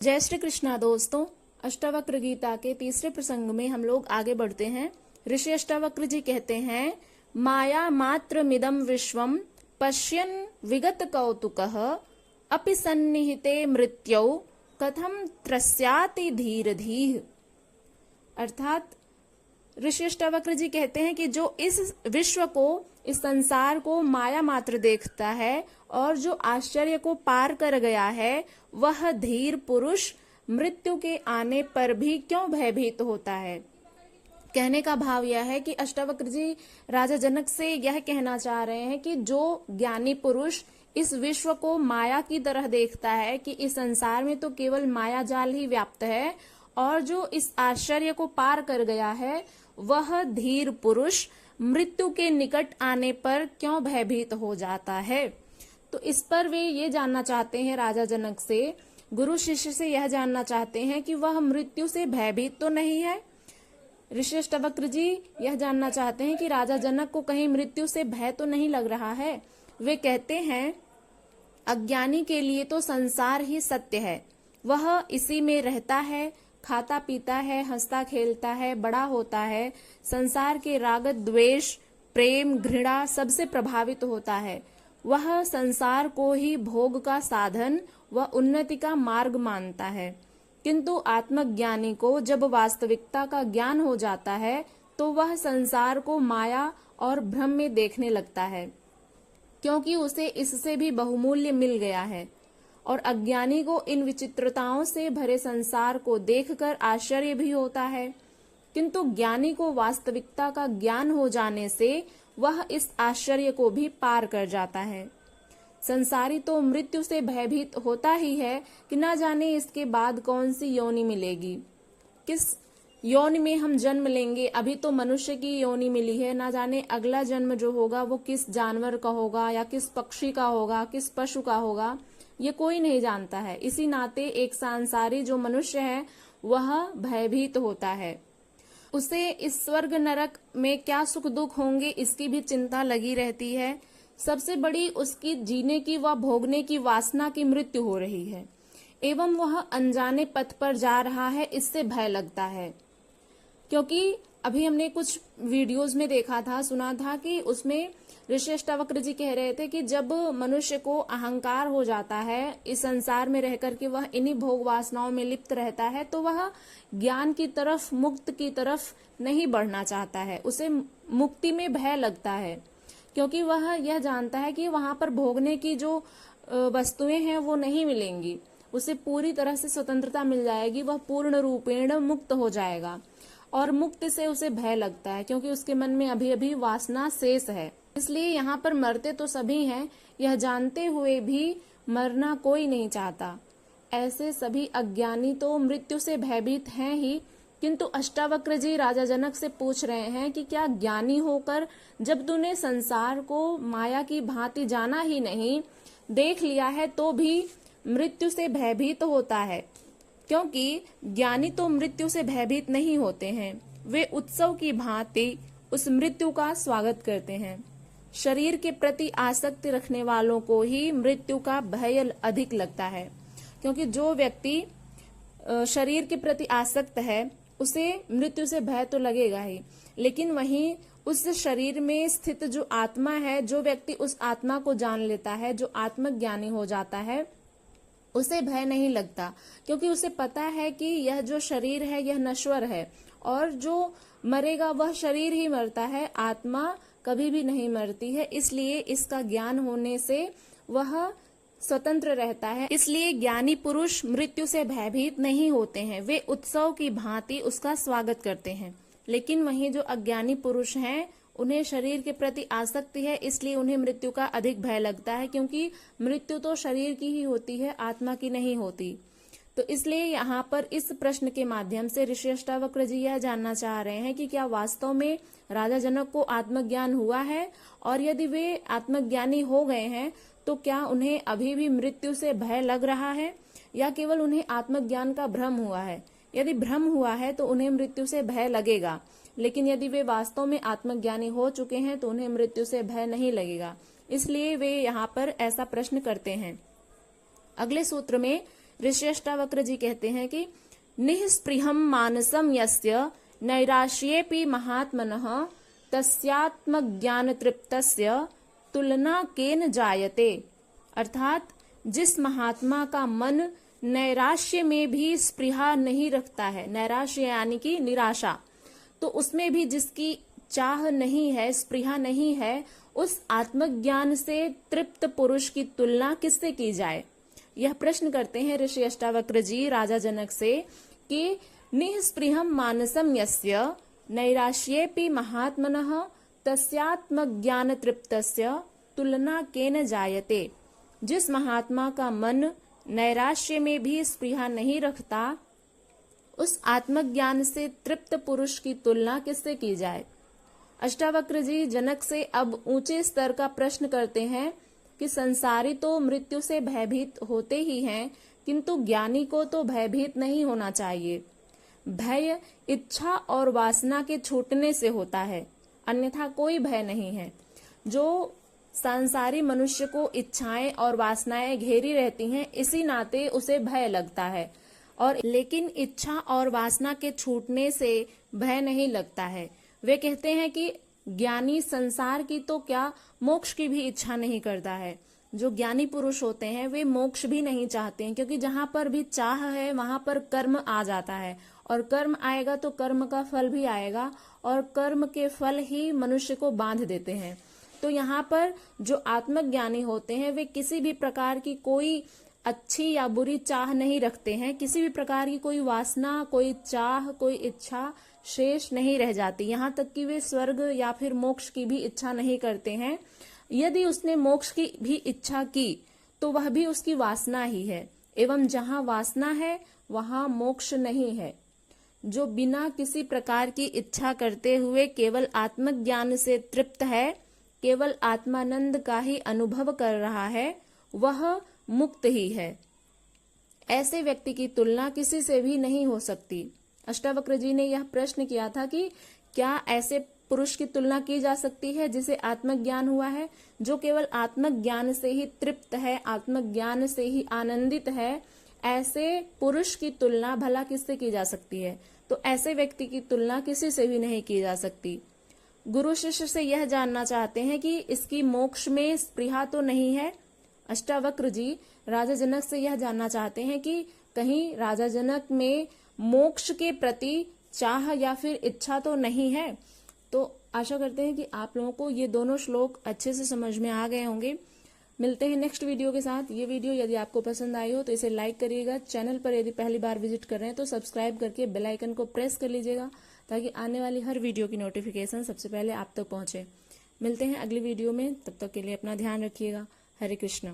जय श्री कृष्णा दोस्तों। अष्टावक्र गीता के तीसरे प्रसंग में हम लोग आगे बढ़ते हैं। ऋषि अष्टावक्र जी कहते हैं, माया मात्र मिदम विश्वम पश्यन् विगत कौतुकः अपि सन्निहिते मृत्युौ कथम त्रस्याति धीर धीः। अर्थात ऋषि अष्टावक्र जी कहते हैं कि जो इस विश्व को, इस संसार को माया मात्र देखता है और जो आश्चर्य को पार कर गया है, वह धीर पुरुष मृत्यु के आने पर भी क्यों भयभीत होता है। कहने का भाव यह है कि अष्टावक्र जी राजा जनक से यह कहना चाह रहे हैं कि जो ज्ञानी पुरुष इस विश्व को माया की तरह देखता है कि इस संसार में तो केवल माया जाल ही व्याप्त है, और जो इस आश्चर्य को पार कर गया है, वह धीर पुरुष मृत्यु के निकट आने पर क्यों भयभीत हो जाता है। तो इस पर वे ये जानना चाहते हैं, राजा जनक से, गुरु शिष्य से यह जानना चाहते हैं कि वह मृत्यु से भयभीत तो नहीं है। ऋषि अष्टावक्र जी यह जानना चाहते हैं कि राजा जनक को कहीं मृत्यु से भय तो नहीं लग रहा है। वे कहते हैं, अज्ञानी के लिए तो संसार ही सत्य है, वह इसी में रहता है, खाता पीता है, हंसता खेलता है, बड़ा होता है, संसार के राग द्वेष प्रेम घृणा सबसे प्रभावित होता है। वह संसार को ही भोग का साधन व उन्नति का मार्ग मानता है। किंतु आत्मज्ञानी को जब वास्तविकता का ज्ञान हो जाता है तो वह संसार को माया और भ्रम में देखने लगता है, क्योंकि उसे इससे भी बहुमूल्य मिल गया है। और अज्ञानी को इन विचित्रताओं से भरे संसार को देखकर आश्चर्य भी होता है, किंतु ज्ञानी को वास्तविकता का ज्ञान हो जाने से वह इस आश्चर्य को भी पार कर जाता है। संसारी तो मृत्यु से भयभीत होता ही है कि न जाने इसके बाद कौन सी योनि मिलेगी, किस योनि में हम जन्म लेंगे। अभी तो मनुष्य की योनि मिली है, ना जाने अगला जन्म जो होगा वो किस जानवर का होगा या किस पक्षी का होगा, किस पशु का होगा, ये कोई नहीं जानता है। इसी नाते एक सांसारी जो मनुष्य है वह भयभीत होता है। उसे इस स्वर्ग नरक में क्या सुख दुख होंगे इसकी भी चिंता लगी रहती है। सबसे बड़ी उसकी जीने की व भोगने की वासना की मृत्यु हो रही है, एवं वह अनजाने पथ पर जा रहा है, इससे भय लगता है। क्योंकि अभी हमने कुछ वीडियोस में देखा था, सुना था कि उसमें ऋषि अष्टावक्र जी कह रहे थे कि जब मनुष्य को अहंकार हो जाता है, इस संसार में रहकर के वह इन्हीं भोग वासनाओं में लिप्त रहता है, तो वह ज्ञान की तरफ, मुक्त की तरफ नहीं बढ़ना चाहता है। उसे मुक्ति में भय लगता है, क्योंकि वह यह जानता है कि वहां पर भोगने की जो वस्तुएं हैं वो नहीं मिलेंगी। उसे पूरी तरह से स्वतंत्रता मिल जाएगी, वह पूर्ण रूपेण मुक्त हो जाएगा। और मुक्त से उसे भय लगता है, क्योंकि उसके मन में अभी अभी वासना शेष है। इसलिए यहाँ पर मरते तो सभी हैं, यह जानते हुए भी मरना कोई नहीं चाहता। ऐसे सभी अज्ञानी तो मृत्यु से भयभीत हैं ही, किंतु अष्टावक्र जी राजा जनक से पूछ रहे हैं कि क्या ज्ञानी होकर जब तूने संसार को माया की भांति जाना ही नहीं, देख लिया है, तो भी मृत्यु से भयभीत होता है। क्योंकि ज्ञानी तो मृत्यु से भयभीत नहीं होते हैं, वे उत्सव की भांति उस मृत्यु का स्वागत करते हैं। शरीर के प्रति आसक्ति रखने वालों को ही मृत्यु का भय अधिक लगता है, क्योंकि जो व्यक्ति शरीर के प्रति आसक्त है उसे मृत्यु से भय तो लगेगा ही, लेकिन वहीं उस शरीर में स्थित जो आत्मा है, जो व्यक्ति उस आत्मा को जान लेता है, जो आत्मज्ञानी हो जाता है, उसे भय नहीं लगता, क्योंकि उसे पता है कि यह जो शरीर है यह नश्वर है, और जो मरेगा वह शरीर ही मरता है, आत्मा कभी भी नहीं मरती है। इसलिए इसका ज्ञान होने से वह स्वतंत्र रहता है। इसलिए ज्ञानी पुरुष मृत्यु से भयभीत नहीं होते हैं, वे उत्सव की भांति उसका स्वागत करते हैं। लेकिन वहीं जो अज्ञानी पुरुष हैं, उन्हें शरीर के प्रति आसक्ति है, इसलिए उन्हें मृत्यु का अधिक भय लगता है, क्योंकि मृत्यु तो शरीर की ही होती है, आत्मा की नहीं होती। तो इसलिए यहाँ पर इस प्रश्न के माध्यम से ऋषि अष्टावक्र जी यह जानना चाह रहे हैं कि क्या वास्तव में राजा जनक को आत्मज्ञान हुआ है, और यदि वे आत्मज्ञानी हो गए हैं तो क्या उन्हें अभी भी मृत्यु से भय लग रहा है, या केवल उन्हें आत्मज्ञान का भ्रम हुआ है। यदि भ्रम हुआ है तो उन्हें मृत्यु से भय लगेगा, लेकिन यदि वे वास्तव में आत्मज्ञानी हो चुके हैं तो उन्हें मृत्यु से भय नहीं लगेगा। इसलिए वे यहाँ पर ऐसा प्रश्न करते हैं। अगले सूत्र में ऋषि अष्टावक्र जी कहते हैं कि निःस्पृहं मानसं यस्य नैराश्येऽपि महात्मनः तस्यात्मज्ञान तृप्तस्य तुलना केन जायते। अर्थात जिस महात्मा का मन नैराश्य में भी स्पृहा नहीं रखता है, नैराश्य यानी कि निराशा, तो उसमें भी जिसकी चाह नहीं है, स्पृहा नहीं है, उस आत्मज्ञान से तृप्त पुरुष की तुलना किससे की जाए। यह प्रश्न करते हैं ऋषि अष्टावक्र जी राजा जनक से कि निःस्पृहं मानसं यस्य नैराश्येऽपि महात्मनः तस्यात्मज्ञान तृप्तस्य तुलना केन जायते। जिस महात्मा का मन नैराश्य में भी स्पृहा नहीं रखता, उस आत्मज्ञान से तृप्त पुरुष की तुलना किससे की जाए। अष्टावक्र जी जनक से अब ऊंचे स्तर का प्रश्न करते हैं कि संसारी तो मृत्यु से भयभीत होते ही हैं, किंतु ज्ञानी को तो भयभीत नहीं होना चाहिए। भय इच्छा और वासना के छूटने से होता है, अन्यथा कोई भय नहीं है। जो संसारी मनुष्य को इच्छाएं और वासनाएं घेरी रहती हैं, इसी नाते उसे भय लगता है, और लेकिन इच्छा और वासना के छूटने से भय नहीं लगता है। वे कहते हैं कि ज्ञानी संसार की तो क्या, मोक्ष की भी इच्छा नहीं करता है। जो ज्ञानी पुरुष होते हैं वे मोक्ष भी नहीं चाहते हैं, क्योंकि जहां पर भी चाह है वहां पर कर्म आ जाता है, और कर्म आएगा तो कर्म का फल भी आएगा, और कर्म के फल ही मनुष्य को बांध देते हैं। तो यहाँ पर जो आत्मज्ञानी होते हैं वे किसी भी प्रकार की कोई अच्छी या बुरी चाह नहीं रखते हैं, किसी भी प्रकार की कोई वासना, कोई चाह, कोई इच्छा शेष नहीं रह जाती। यहाँ तक कि वे स्वर्ग या फिर मोक्ष की भी इच्छा नहीं करते हैं। यदि उसने मोक्ष की भी इच्छा की तो वह भी उसकी वासना ही है, एवं जहाँ वासना है वहाँ मोक्ष नहीं है। जो बिना किसी प्रकार की इच्छा करते हुए केवल आत्मज्ञान से तृप्त है, केवल आत्मानंद का ही अनुभव कर रहा है, वह मुक्त ही है। ऐसे व्यक्ति की तुलना किसी से भी नहीं हो सकती। अष्टावक्र जी ने यह प्रश्न किया था कि क्या ऐसे पुरुष की तुलना की जा सकती है जिसे आत्मज्ञान हुआ है, जो केवल आत्मज्ञान से ही तृप्त है, आत्मज्ञान से ही आनंदित है। ऐसे पुरुष की तुलना भला किससे की जा सकती है। तो ऐसे व्यक्ति की तुलना किसी से भी नहीं की जा सकती। गुरु शिष्य से यह जानना चाहते हैं कि इसकी मोक्ष में स्पृहा तो नहीं है। अष्टावक्र जी राजा जनक से यह जानना चाहते हैं कि कहीं राजा जनक में मोक्ष के प्रति चाह या फिर इच्छा तो नहीं है। तो आशा करते हैं कि आप लोगों को ये दोनों श्लोक अच्छे से समझ में आ गए होंगे। मिलते हैं नेक्स्ट वीडियो के साथ। ये वीडियो यदि आपको पसंद आई हो तो इसे लाइक करिएगा। चैनल पर यदि पहली बार विजिट कर रहे हैं तो सब्सक्राइब करके बेल आइकन को प्रेस कर लीजिएगा, ताकि आने वाली हर वीडियो की नोटिफिकेशन सबसे पहले आप तक पहुंचे। मिलते हैं अगली वीडियो में, तब तक के लिए अपना ध्यान रखिएगा। हरे कृष्ण।